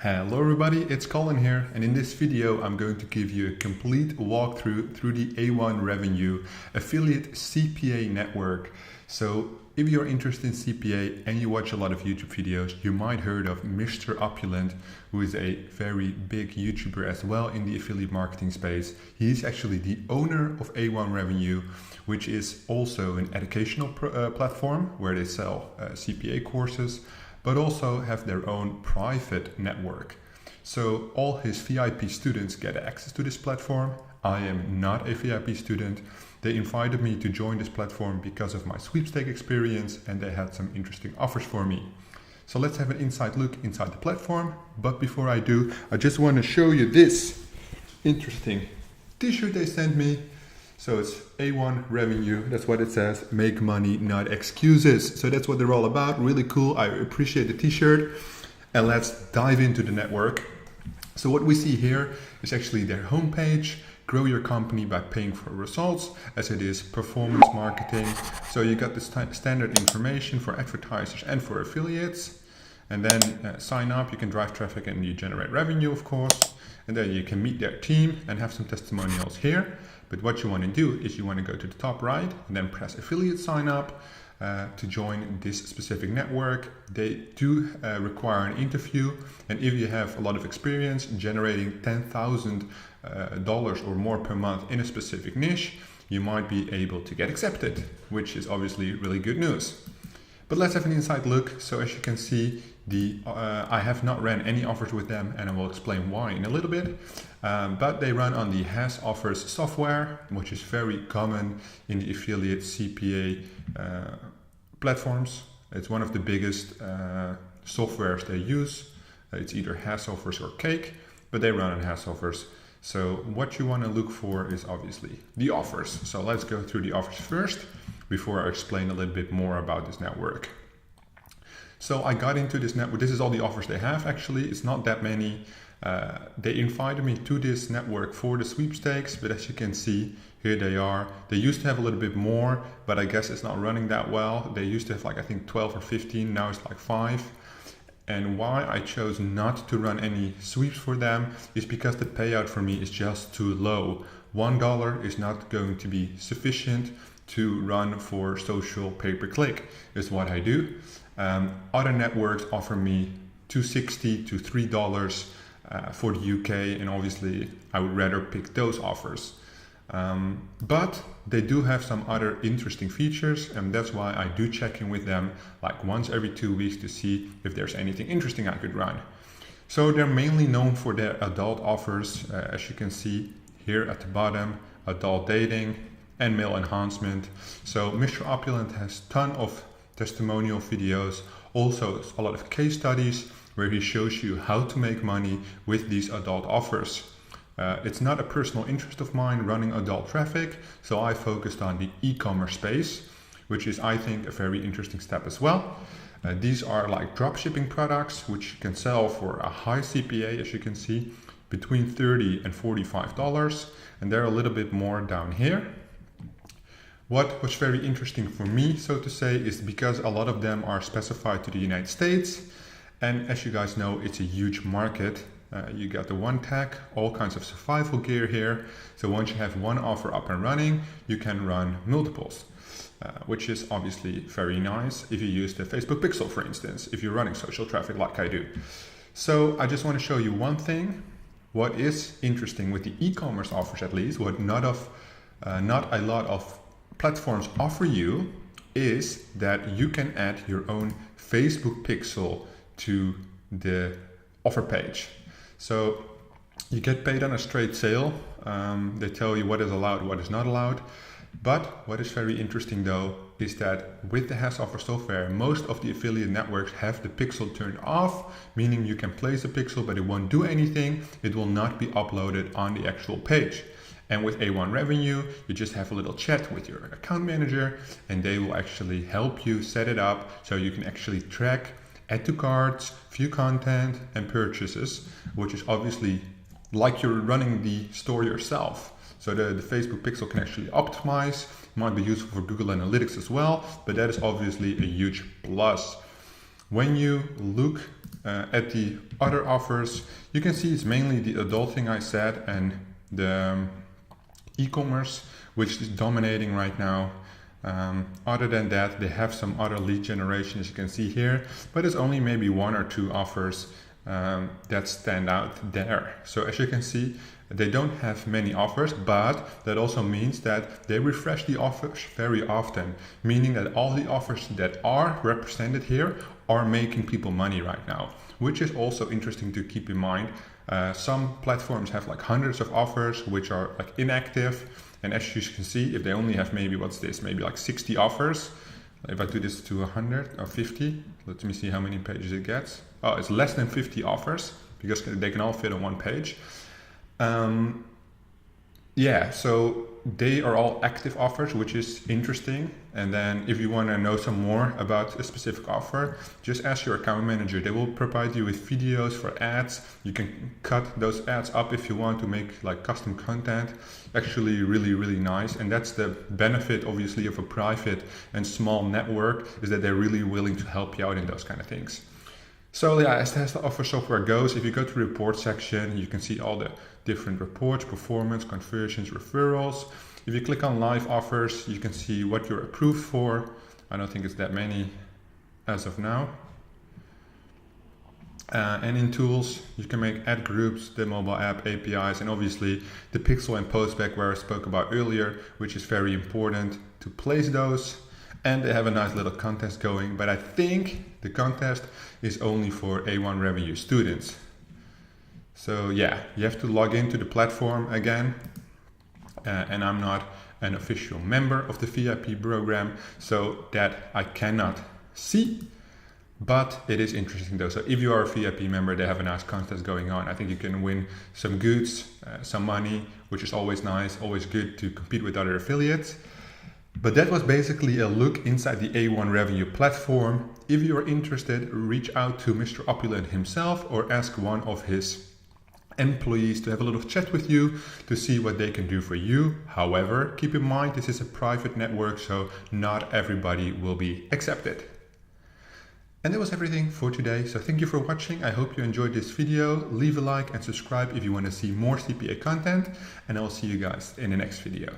Hello everybody, it's Colin here, and in this video I'm going to give you a complete walkthrough through the A1 Revenue affiliate CPA network. So if you're interested in CPA and you watch a lot of YouTube videos, you might heard of Mr. Opulent, who is a very big YouTuber as well in the affiliate marketing space. He's actually the owner of A1 Revenue, which is also an educational platform where they sell CPA courses, but also have their own private network. So all his VIP students get access to this platform. I am not a VIP student. They invited me to join this platform because of my sweepstake experience, and they had some interesting offers for me. So let's have an inside look inside the platform. But before I do, I just want to show you this interesting t-shirt they sent me. So it's A1 Revenue, that's what it says, make money, not excuses. So that's what they're all about, really cool. I appreciate the t-shirt. And let's dive into the network. So what we see here is actually their homepage, grow your company by paying for results, as it is performance marketing. So you got this standard information for advertisers and for affiliates. And then sign up, you can drive traffic and you generate revenue, of course. And then you can meet their team and have some testimonials here. But what you want to do is you want to go to the top right and then press affiliate sign up to join this specific network. They do require an interview, and if you have a lot of experience generating $10,000 or more per month in a specific niche, you might be able to get accepted, which is obviously really good news. But let's have an inside look. So as you can see, I have not ran any offers with them, and I will explain why in a little bit. But they run on the Has Offers software, which is very common in the affiliate CPA platforms. It's one of the biggest softwares they use. It's either Has Offers or Cake, but they run on Has Offers. So what you want to look for is obviously the offers. So let's go through the offers first before I explain a little bit more about this network. So I got into this network. This is all the offers they have actually. It's not that many. They invited me to this network for the sweepstakes, but as you can see, here they are. They used to have a little bit more, but I guess it's not running that well. They used to have like, I think 12 or 15, now it's like 5. And why I chose not to run any sweeps for them is because the payout for me is just too low. $1 is not going to be sufficient to run for social pay-per-click is what I do. Other networks offer me $2.60 to $3 for the UK, and obviously I would rather pick those offers. But they do have some other interesting features, and that's why I do check in with them like once every 2 weeks to see if there's anything interesting I could run. So they're mainly known for their adult offers, as you can see here at the bottom, adult dating and male enhancement. So Mr. Opulent has a ton of testimonial videos, also a lot of case studies where he shows you how to make money with these adult offers. It's not a personal interest of mine running adult traffic, so I focused on the e-commerce space, which is, I think, a very interesting step as well. These are like dropshipping products, which you can sell for a high CPA, as you can see, between $30 and $45, and they're a little bit more down here. What was very interesting for me, so to say, is because a lot of them are specified to the United States. And as you guys know, it's a huge market. You got the one tag, all kinds of survival gear here. So once you have one offer up and running, you can run multiples, which is obviously very nice if you use the Facebook Pixel, for instance, if you're running social traffic like I do. So I just want to show you one thing. What is interesting with the e-commerce offers, at least, what not a lot of platforms offer you, is that you can add your own Facebook Pixel to the offer page. So you get paid on a straight sale. They tell you what is allowed, what is not allowed. But what is very interesting though is that with the Has Offer software, most of the affiliate networks have the pixel turned off, meaning you can place a pixel but it won't do anything. It will not be uploaded on the actual page. And with A1 Revenue, you just have a little chat with your account manager, and they will actually help you set it up so you can actually track add to carts, view content and purchases, which is obviously like you're running the store yourself. So the Facebook Pixel can actually optimize, might be useful for Google Analytics as well, but that is obviously a huge plus. When you look at the other offers, you can see it's mainly the adulting I said and the e-commerce, which is dominating right now. Other than that, they have some other lead generation, as you can see here, but there's only maybe 1 or 2 offers that stand out there. So as you can see, they don't have many offers, but that also means that they refresh the offers very often, meaning that all the offers that are represented here are making people money right now, which is also interesting to keep in mind. Some platforms have like hundreds of offers which are like inactive, and as you can see, if they only have maybe, maybe like 60 offers, if I do this to 100 or 50, let me see how many pages it gets. Oh, it's less than 50 offers because they can all fit on one page. Yeah, so they are all active offers, which is interesting. And then if you want to know some more about a specific offer, just ask your account manager. They will provide you with videos for ads. You can cut those ads up if you want to make like custom content. Actually really, really nice. And that's the benefit, obviously, of a private and small network, is that they're really willing to help you out in those kind of things. So yeah, as the offer software goes, if you go to the report section, you can see all the different reports, performance, conversions, referrals. If you click on live offers, you can see what you're approved for. I don't think it's that many as of now. And in tools, you can make ad groups, the mobile app, APIs, and obviously the pixel and postback where I spoke about earlier, which is very important to place those. And they have a nice little contest going, but I think the contest is only for A1 revenue students. So yeah, you have to log into the platform again. And I'm not an official member of the VIP program, so that I cannot see, but it is interesting though. So if you are a VIP member, they have a nice contest going on. I think you can win some goods, some money, which is always nice, always good to compete with other affiliates. But that was basically a look inside the A1 revenue platform. If you are interested, reach out to Mr. Opulent himself or ask one of his employees to have a little chat with you to see what they can do for you. However, keep in mind this is a private network, so not everybody will be accepted. And that was everything for today. So thank you for watching. I hope you enjoyed this video. Leave a like and subscribe if you want to see more CPA content, and I'll see you guys in the next video.